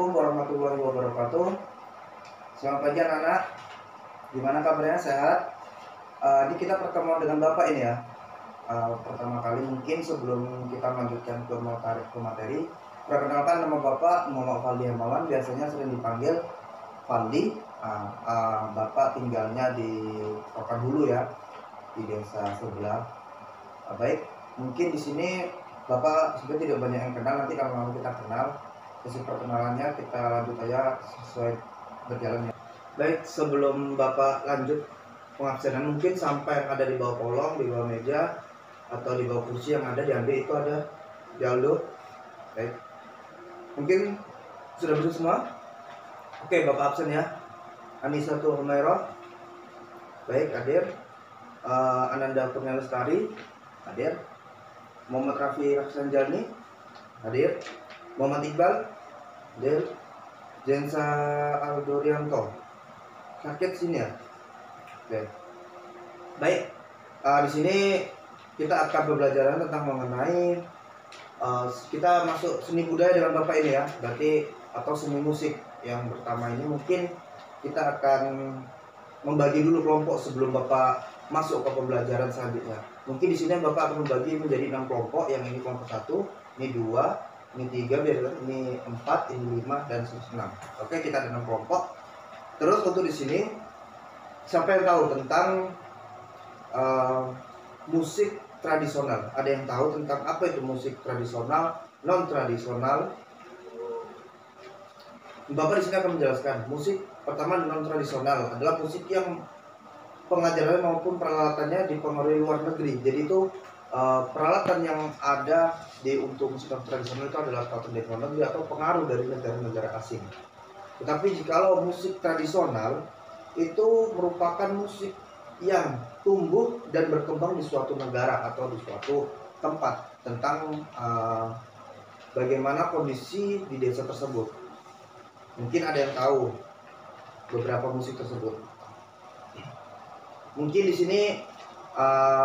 Assalamualaikum warahmatullahi wabarakatuh. Selamat pagi anak-anak. Gimana kabarnya, sehat? Ini kita pertemuan dengan Bapak ini ya. Pertama kali mungkin sebelum kita melanjutkan ke materi, perkenalkan nama Bapak Muhammad Faldi Hermawan, biasanya sering dipanggil Faldi. Bapak tinggalnya di Rokan ya, di desa sebelah. Baik, mungkin di sini Bapak sebenarnya tidak banyak yang kenal, nanti kalau kita kenal. Sesi perkenalannya kita lanjut aja sesuai berjalannya. Baik, sebelum Bapak lanjut pengabsenan, mungkin sampah yang ada di bawah kolong, di bawah meja, atau di bawah kursi yang ada diambil, itu ada di Aldo. Baik, mungkin sudah bersih semua. Oke, Bapak absen ya. Anisatul Humairah, baik, hadir. Ananda Kurnia Lestari, hadir. Muhammad Rafi Rafsanjani, hadir. Muhammad Iqbal, hadir. Jensa Aldorianto, sakit sini ya. Oke. Baik, di sini kita akan pembelajaran tentang mengenai kita masuk seni budaya dengan Bapak ini ya. Berarti atau seni musik yang pertama ini mungkin kita akan membagi dulu kelompok sebelum Bapak masuk ke pembelajaran selanjutnya. Mungkin di sini Bapak akan membagi menjadi 6 kelompok. Yang ini kelompok 1, ini 2, ini 3, ini 4, ini 5, dan 6. Oke, kita ada 6 kelompok. Terus untuk di sini siapa yang tahu tentang musik tradisional? Ada yang tahu tentang apa itu musik tradisional, non tradisional? Bapak di sini akan menjelaskan. Musik pertama non tradisional adalah musik yang pengajarannya maupun peralatannya dipengaruhi luar negeri. Jadi itu peralatan yang ada untuk musik tradisional itu adalah peralatan dari luar negeri atau pengaruh dari negara-negara asing. Tetapi jikalau musik tradisional itu merupakan musik yang tumbuh dan berkembang di suatu negara atau di suatu tempat, tentang bagaimana kondisi di desa tersebut. Mungkin ada yang tahu beberapa musik tersebut. Mungkin di sini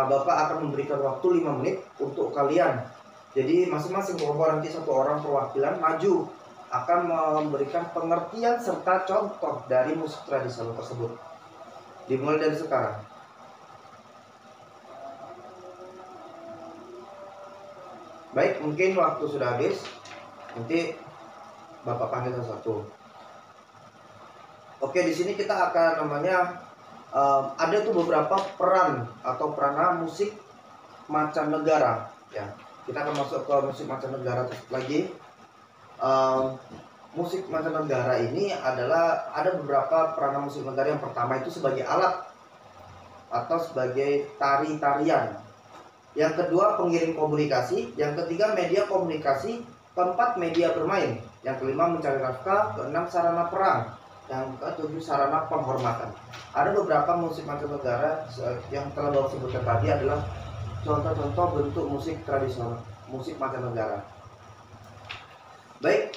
Bapak akan memberikan waktu 5 menit untuk kalian. Jadi masing-masing kelompok nanti satu orang perwakilan maju akan memberikan pengertian serta contoh dari musik tradisional tersebut. Dimulai dari sekarang. Baik, mungkin waktu sudah habis. Nanti Bapak panggil satu-satu. Oke, di sini kita akan ada tuh beberapa peran atau peranan musik mancanegara ya. Kita akan masuk ke musik mancanegara lagi. Musik mancanegara ini adalah ada beberapa peranan musik negara. Yang pertama itu sebagai alat atau sebagai tari-tarian. Yang kedua pengiring komunikasi. Yang ketiga media komunikasi. Keempat media bermain. Yang kelima mencari nafkah. Keenam sarana perang. Yang ketujuh sarana penghormatan. Ada beberapa musik mancanegara yang telah Bapak sebutkan tadi adalah contoh-contoh bentuk musik tradisional, musik mancanegara. Baik,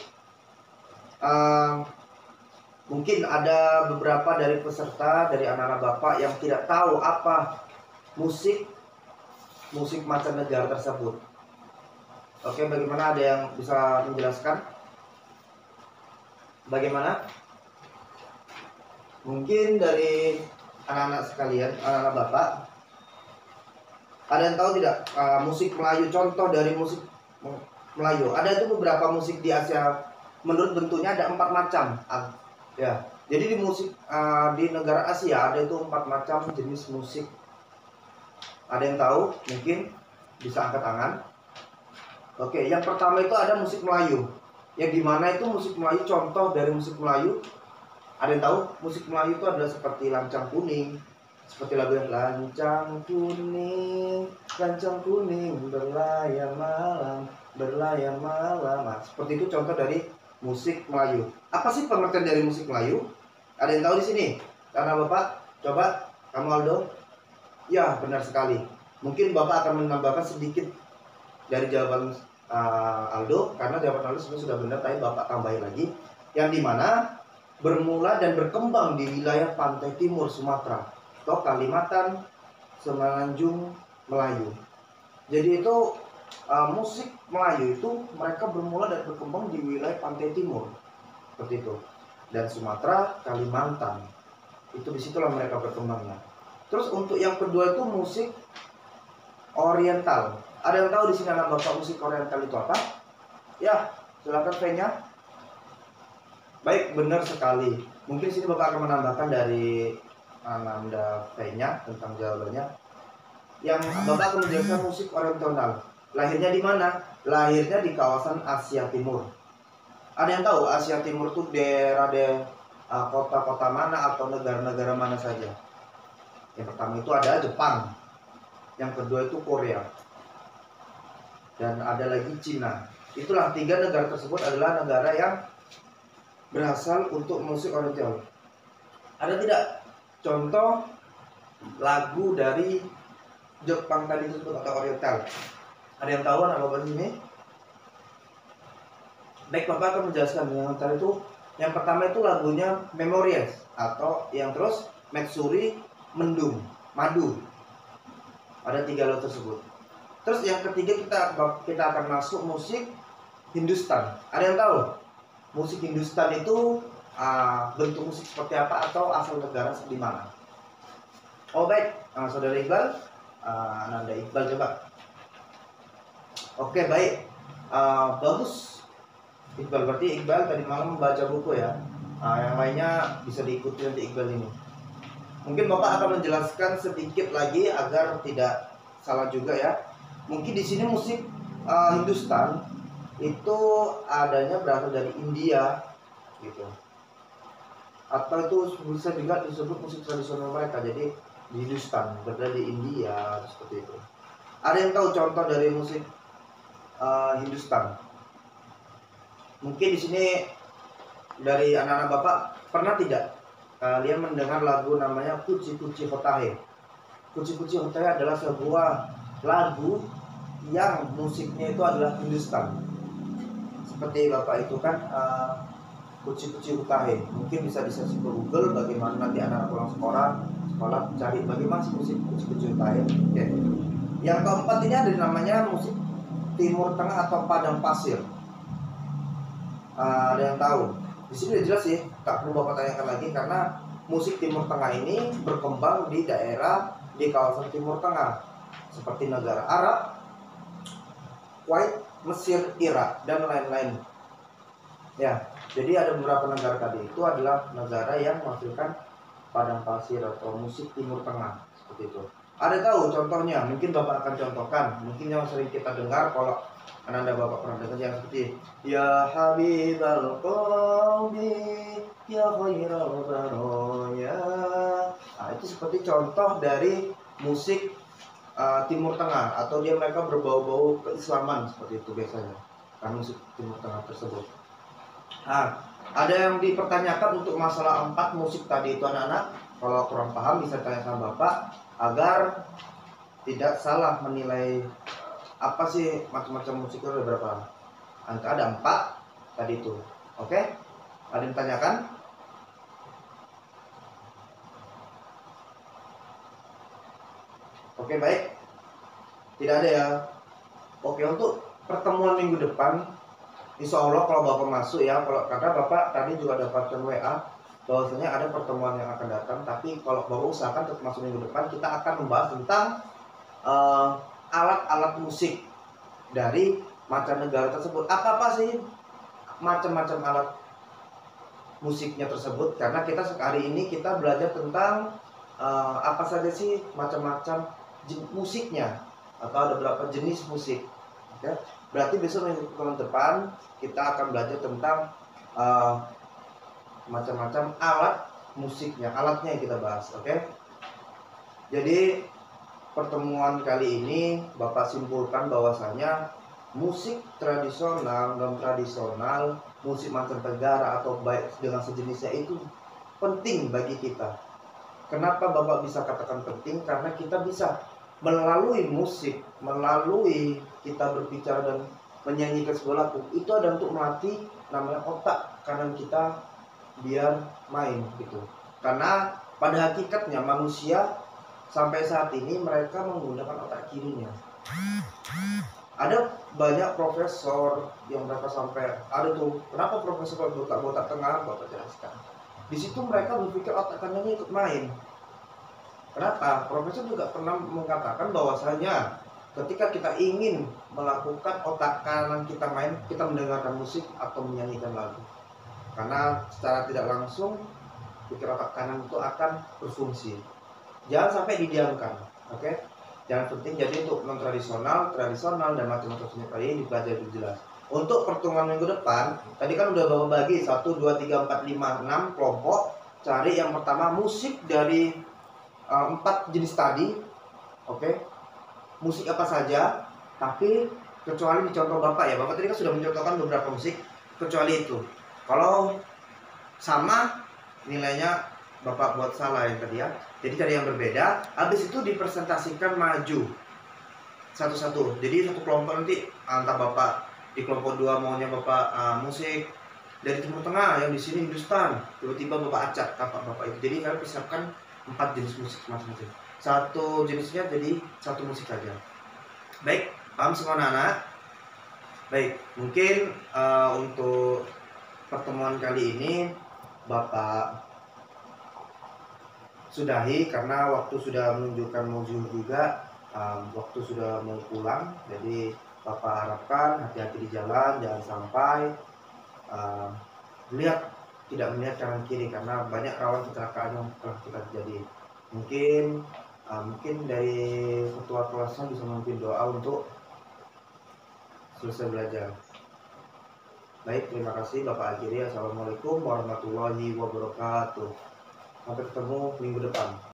mungkin ada beberapa dari peserta, dari anak-anak Bapak yang tidak tahu apa musik mancanegara tersebut. Oke, bagaimana, ada yang bisa menjelaskan? Bagaimana? Mungkin dari anak-anak sekalian, anak-anak Bapak, ada yang tahu tidak musik Melayu, contoh dari musik Melayu? Ada itu beberapa musik di Asia, menurut bentuknya ada 4 macam ya. Jadi di musik di negara Asia ada itu 4 macam jenis musik. Ada yang tahu? Mungkin bisa angkat tangan. Oke, yang pertama itu ada musik Melayu. Yang dimana itu musik Melayu, contoh dari musik Melayu. Ada yang tahu musik Melayu itu adalah seperti Lancang Kuning, seperti lagu yang Lancang Kuning berlayar malam. Nah, seperti itu contoh dari musik Melayu. Apa sih pengertian dari musik Melayu? Ada yang tahu di sini? Karena Bapak, coba kamu Aldo. Ya, benar sekali. Mungkin Bapak akan menambahkan sedikit dari jawaban Aldo, karena jawaban Aldo sebenarnya sudah benar, tapi Bapak tambahin lagi. Yang dimana bermula dan berkembang di wilayah pantai timur Sumatera atau Kalimantan, Semenanjung Melayu. Jadi itu musik Melayu itu mereka bermula dan berkembang di wilayah pantai timur. seperti itu. Dan Sumatera, Kalimantan, itu disitulah mereka berkembangnya. Terus untuk yang kedua itu musik oriental. Ada yang tahu di sini anak bapak musik oriental itu apa? Ya, silakan V-nya. Baik, benar sekali. Mungkin sini bapak akan menambahkan dari Ananda V-nya tentang jawabannya. Yang bapak akan menjelaskan musik oriental. Lahirnya di mana? Lahirnya di kawasan Asia Timur. Ada yang tahu Asia Timur itu daerah kota-kota mana atau negara-negara mana saja? Yang pertama itu ada Jepang, yang kedua itu Korea, dan ada lagi Cina. Itulah 3 negara tersebut adalah negara yang berasal untuk musik oriental. Ada tidak contoh lagu dari Jepang tadi tersebut atau oriental? Ada yang tahu anak bapak ini? Baik, bapak akan menjelaskan yang tadi itu. Yang pertama itu lagunya Memories, atau yang terus Matsuri, Mendung, Madu. Ada 3 lagu tersebut. Terus yang ketiga kita akan masuk musik Hindustan. Ada yang tahu musik Hindustan itu bentuk musik seperti apa atau asal negara di mana? Oh baik, saudara Iqbal, Nanda Iqbal coba. Oke baik, bagus. Iqbal, berarti Iqbal tadi malam membaca buku ya. Yang lainnya bisa diikuti nanti Iqbal ini. Mungkin bapak akan menjelaskan sedikit lagi agar tidak salah juga ya. Mungkin di sini musik Hindustan itu adanya berasal dari India gitu. Atau itu bisa juga disebut musik tradisional mereka. Jadi di Hindustan, berada di India seperti itu. Ada yang tahu contoh dari musik Hindustan? Mungkin di sini dari anak-anak bapak pernah tidak kalian mendengar lagu namanya Kuchi Kuchi Hotahe? Kuchi Kuchi Hotahe adalah sebuah lagu yang musiknya itu adalah Hindustan. Seperti bapak itu kan Kuchi Kuchi Hotahe. Mungkin bisa di-search ke Google bagaimana nanti anak-anak pulang sekolah cari bagaimana sih musik Kuchi Kuchi Hotahe. Oke. Yang keempat ini ada namanya musik Timur Tengah atau Padang Pasir. Ada yang tahu? Di sini udah jelas sih, tak perlu bapak tanyakan lagi karena musik Timur Tengah ini berkembang di daerah di kawasan Timur Tengah seperti negara Arab, Kuwait, Mesir, Irak dan lain-lain. Ya, jadi ada beberapa negara tadi itu adalah negara yang menghasilkan padang pasir atau musik Timur Tengah seperti itu. Ada tahu contohnya? Mungkin bapak akan contohkan. Mungkin yang sering kita dengar kalau Anda bapak pernah dengar yang seperti Ya Habibal Qalbi Ya Khairal Baraya. Nah, itu seperti contoh dari musik Timur Tengah atau mereka berbau-bau keislaman seperti itu biasanya kan musik Timur Tengah tersebut. Nah, ada yang dipertanyakan untuk masalah 4 musik tadi itu anak-anak. Kalau kurang paham bisa tanya sama bapak agar tidak salah menilai apa sih macam-macam musik itu ada berapa angka. Ada 4 tadi itu. Oke? Ada yang ditanyakan? Oke, baik. Tidak ada ya. Oke, untuk pertemuan minggu depan insya Allah kalau bapak masuk ya, karena bapak tadi juga dapatkan WA bahwasanya ada pertemuan yang akan datang. Tapi kalau bapak usahakan untuk masuk minggu depan, kita akan membahas tentang alat-alat musik dari mancanegara tersebut. Apa sih macam-macam alat musiknya tersebut? Karena kita hari ini kita belajar tentang apa saja sih macam-macam musiknya atau ada berapa jenis musik. Ya, berarti besok minggu depan kita akan belajar tentang macam-macam alat musiknya, alatnya yang kita bahas. Oke? Jadi pertemuan kali ini bapak simpulkan bahwasanya musik tradisional, non tradisional, musik mancanegara atau baik dengan sejenisnya itu penting bagi kita. Kenapa bapak bisa katakan penting? Karena kita bisa melalui musik, melalui kita berbicara dan menyanyikan sebuah lagu, itu ada untuk melatih namanya otak kanan kita biar main gitu. Karena pada hakikatnya manusia sampai saat ini mereka menggunakan otak kirinya. Ada banyak profesor yang mereka sampai ada tuh, kenapa profesor botak-botak tengah, Bapak jelaskan. Di situ mereka berpikir otak kanannya ikut main. Kenapa? Profesor juga pernah mengatakan bahwasanya ketika kita ingin melakukan otak kanan kita main, kita mendengarkan musik atau menyanyikan lagu. Karena secara tidak langsung pikir otak kanan itu akan berfungsi. Jangan sampai didiamkan, oke? Jangan penting. Jadi untuk non tradisional, dan macam-macam seni ini dipelajari lebih jelas. Untuk pertemuan minggu depan, tadi kan udah bawa bagi 1, 2, 3, 4, 5, 6 kelompok. Cari yang pertama musik dari 4 jenis tadi, oke? Musik apa saja, tapi kecuali dicontoh Bapak ya. Bapak tadi kan sudah mencontohkan beberapa musik, kecuali itu. Kalau sama nilainya Bapak buat salah yang tadi ya. Jadi cari yang berbeda. Habis itu dipresentasikan maju satu-satu. Jadi satu kelompok nanti antara Bapak di kelompok 2 maunya Bapak musik dari Timur Tengah, yang di sini Hindustan. Tiba-tiba Bapak acak tapak Bapak itu. Jadi kalian persiapkan 4 jenis musik masing-masing. Satu jenisnya jadi satu musik saja. Baik, paham semua anak-anak? Baik, mungkin untuk pertemuan kali ini Bapak sudahi karena waktu sudah menunjukkan mau zuhur juga, waktu sudah mau pulang. Jadi Bapak harapkan hati-hati di jalan, jangan sampai tidak melihat kanan kiri karena banyak rawan kecelakaan yang telah kita terjadi. Mungkin dari ketua kelasnya bisa memimpin doa untuk selesai belajar. Baik, terima kasih Bapak akhiri. Assalamualaikum warahmatullahi wabarakatuh. Sampai ketemu minggu depan.